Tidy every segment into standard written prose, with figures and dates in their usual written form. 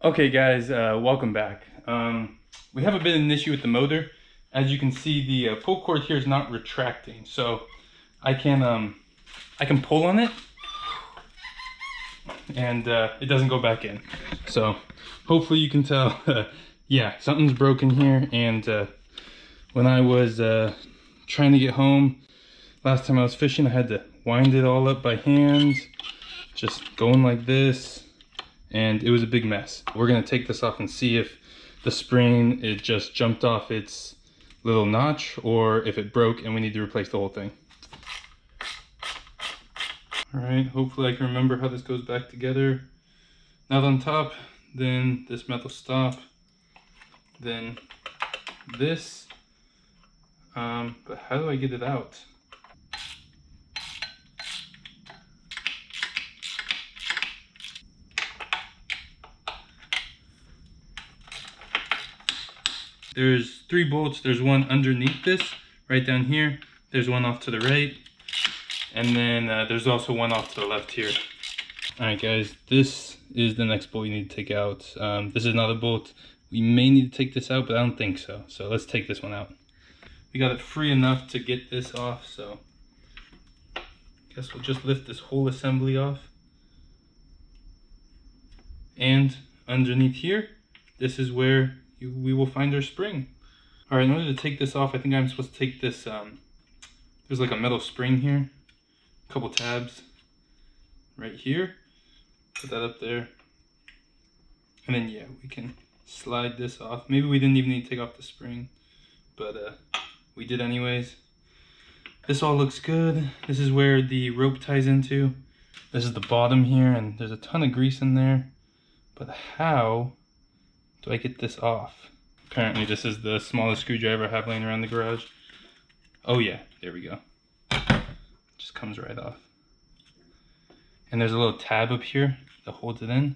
Okay guys, welcome back. We have a bit of an issue with the motor. As you can see, the pull cord here is not retracting, so I can pull on it and it doesn't go back in. So hopefully you can tell, yeah, something's broken here. And when I was trying to get home last time I was fishing, I had to wind it all up by hand, just going like this. And it was a big mess. We're gonna take this off and see if the spring, it just jumped off its little notch, or if it broke and we need to replace the whole thing. All right, hopefully I can remember how this goes back together. Nut on top, then this metal stop, then this. But how do I get it out? There's 3 bolts. There's one underneath this, right down here. There's one off to the right. And then there's also one off to the left here. All right, guys, this is the next bolt you need to take out. This is another bolt. We may need to take this out, but I don't think so. So let's take this one out. We got it free enough to get this off, so I guess we'll just lift this whole assembly off. And underneath here, this is where we will find our spring. All right, in order to take this off, I think I'm supposed to take this, there's like a metal spring here, a couple tabs right here, put that up there, and then yeah, we can slide this off. Maybe we didn't even need to take off the spring, but we did anyways. This all looks good. This is where the rope ties into. This is the bottom here, and there's a ton of grease in there, but how do I get this off? Apparently this is the smallest screwdriver I have laying around the garage. Oh yeah, there we go. Just comes right off. And there's a little tab up here that holds it in.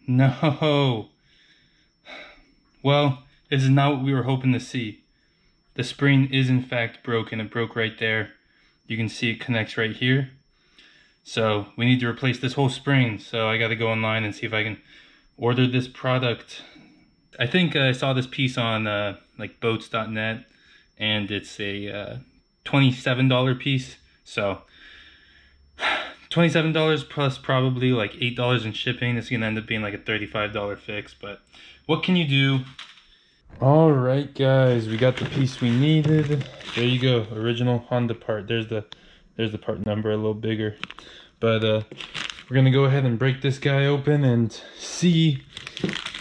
No. Well, this is not what we were hoping to see. The spring is in fact broken. It broke right there. You can see it connects right here. So we need to replace this whole spring. So I gotta go online and see if I can order this product. I think I saw this piece on like boats.net, and it's a $27 piece. So $27 plus probably like $8 in shipping. It's gonna end up being like a $35 fix, but what can you do? All right, guys, we got the piece we needed. There you go, original Honda part. There's the part number, a little bigger. But we're gonna go ahead and break this guy open and see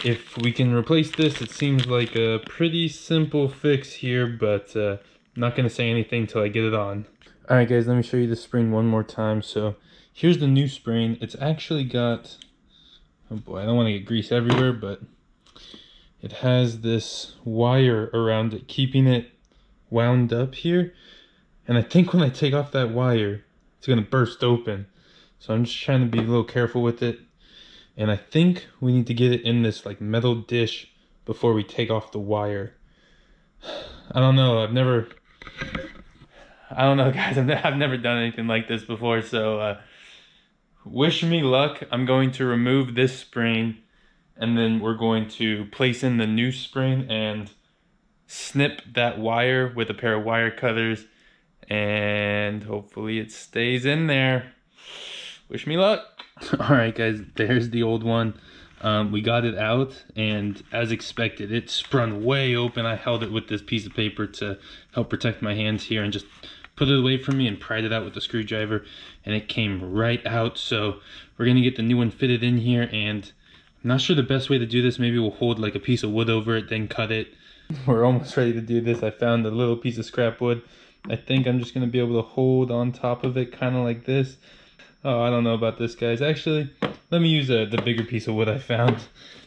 if we can replace this. It seems like a pretty simple fix here, but I'm not gonna say anything till I get it on. All right, guys, let me show you the spring one more time. So here's the new spring. It's actually got, oh boy, I don't want to get grease everywhere, but it has this wire around it, keeping it wound up here. And I think when I take off that wire, it's gonna burst open. So I'm just trying to be a little careful with it. And I think we need to get it in this like metal dish before we take off the wire. I don't know, I don't know, guys, I've never done anything like this before, so wish me luck. I'm going to remove this spring, and then we're going to place in the new spring and snip that wire with a pair of wire cutters, and hopefully it stays in there. Wish me luck. All right, guys, there's the old one. We got it out, and as expected, it sprung way open. I held it with this piece of paper to help protect my hands here and just put it away from me and pried it out with the screwdriver, and it came right out. So we're gonna get the new one fitted in here, and I'm not sure the best way to do this. Maybe we'll hold like a piece of wood over it, then cut it. We're almost ready to do this. I found a little piece of scrap wood. I think I'm just gonna be able to hold on top of it, kind of like this. Oh, I don't know about this, guys. Actually, let me use the bigger piece of wood I found,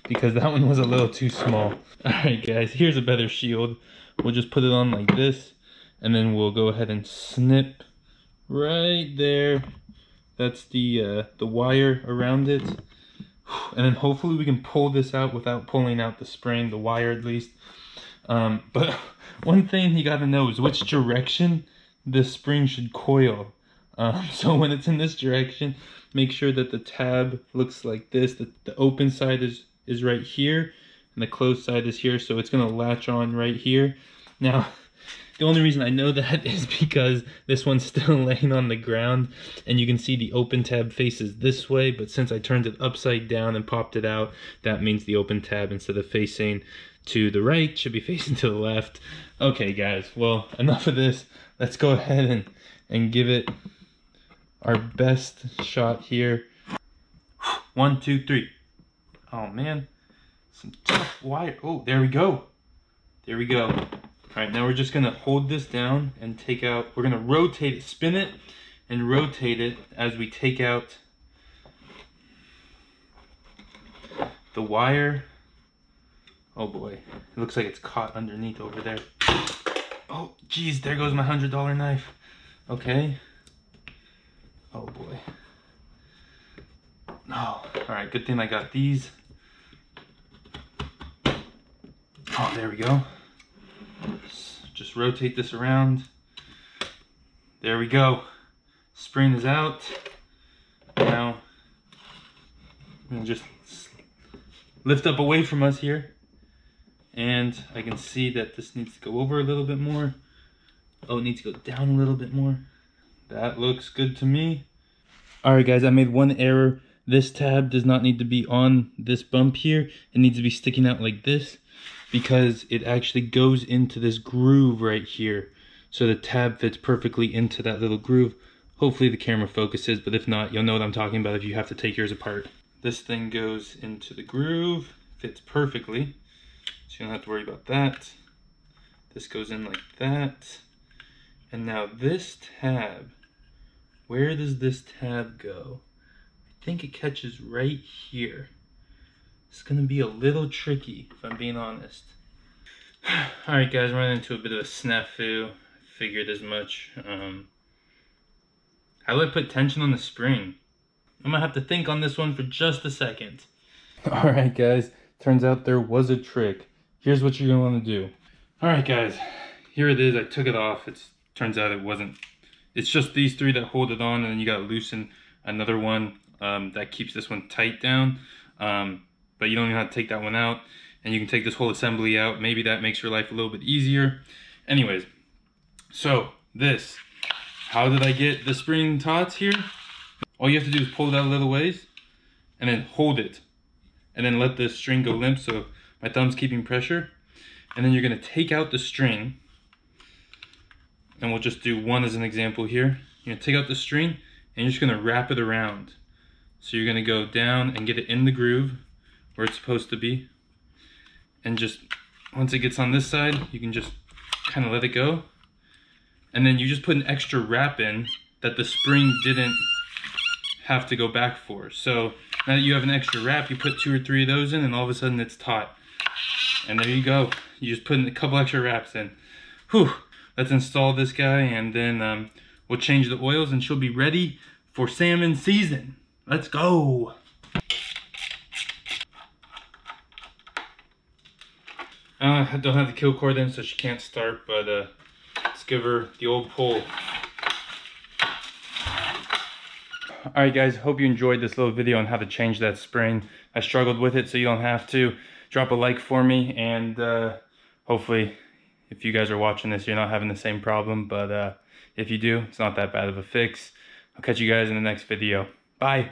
because that one was a little too small. All right, guys, here's a better shield. We'll just put it on like this, and then we'll go ahead and snip right there. That's the wire around it. And then hopefully we can pull this out without pulling out the spring, the wire at least. But one thing you gotta know is which direction the spring should coil. So when it's in this direction, make sure that the tab looks like this, that the open side is right here and the closed side is here, so it's gonna latch on right here. Now, the only reason I know that is because this one's still laying on the ground and you can see the open tab faces this way, but since I turned it upside down and popped it out, that means the open tab, instead of facing to the right, should be facing to the left. Okay guys, well, enough of this. Let's go ahead and give it our best shot here. 1, 2, 3. Oh man, some tough wire. Oh, there we go. There we go. All right, now we're just gonna hold this down and take out, we're gonna rotate it, spin it and rotate it as we take out the wire. Oh boy, it looks like it's caught underneath over there. Oh geez, there goes my $100 knife. Okay. Oh boy. No. All right, good thing I got these. Oh, there we go. Just rotate this around. There we go. Spring is out. Now, I'm gonna just lift up away from us here. And I can see that this needs to go over a little bit more. Oh, it needs to go down a little bit more. That looks good to me. All right, guys, I made one error. This tab does not need to be on this bump here. It needs to be sticking out like this, because it actually goes into this groove right here. So the tab fits perfectly into that little groove. Hopefully the camera focuses, but if not, you'll know what I'm talking about if you have to take yours apart. This thing goes into the groove, fits perfectly, so you don't have to worry about that. This goes in like that. And now this tab, where does this tab go? I think it catches right here. It's gonna be a little tricky, if I'm being honest. All right, guys, running into a bit of a snafu. Figured as much. How do I put tension on the spring? I'm gonna have to think on this one for just a second. All right, guys, turns out there was a trick. Here's what you're gonna wanna do. All right, guys, here it is. I took it off. Turns out it wasn't. It's just these three that hold it on, and then you gotta loosen another one that keeps this one tight down. But you don't even have to take that one out, and you can take this whole assembly out. Maybe that makes your life a little bit easier. Anyways, so this, how did I get the spring taut here? All you have to do is pull it out a little ways and then hold it, and then let the string go limp so my thumb's keeping pressure. And then you're gonna take out the string, and we'll just do one as an example here. You're gonna take out the string and you're just gonna wrap it around. So you're gonna go down and get it in the groove where it's supposed to be. And just, once it gets on this side, you can just kind of let it go. And then you just put an extra wrap in that the spring didn't have to go back for. So now that you have an extra wrap, you put 2 or 3 of those in and all of a sudden it's taut. And there you go. You just put in a couple extra wraps in. Whew. Let's install this guy, and then we'll change the oils and she'll be ready for salmon season. Let's go. I don't have the kill cord in, so she can't start, but let's give her the old pull. Alright guys, hope you enjoyed this little video on how to change that spring. I struggled with it, so you don't have to. Drop a like for me, and hopefully if you guys are watching this, you're not having the same problem, but if you do, it's not that bad of a fix. I'll catch you guys in the next video. Bye.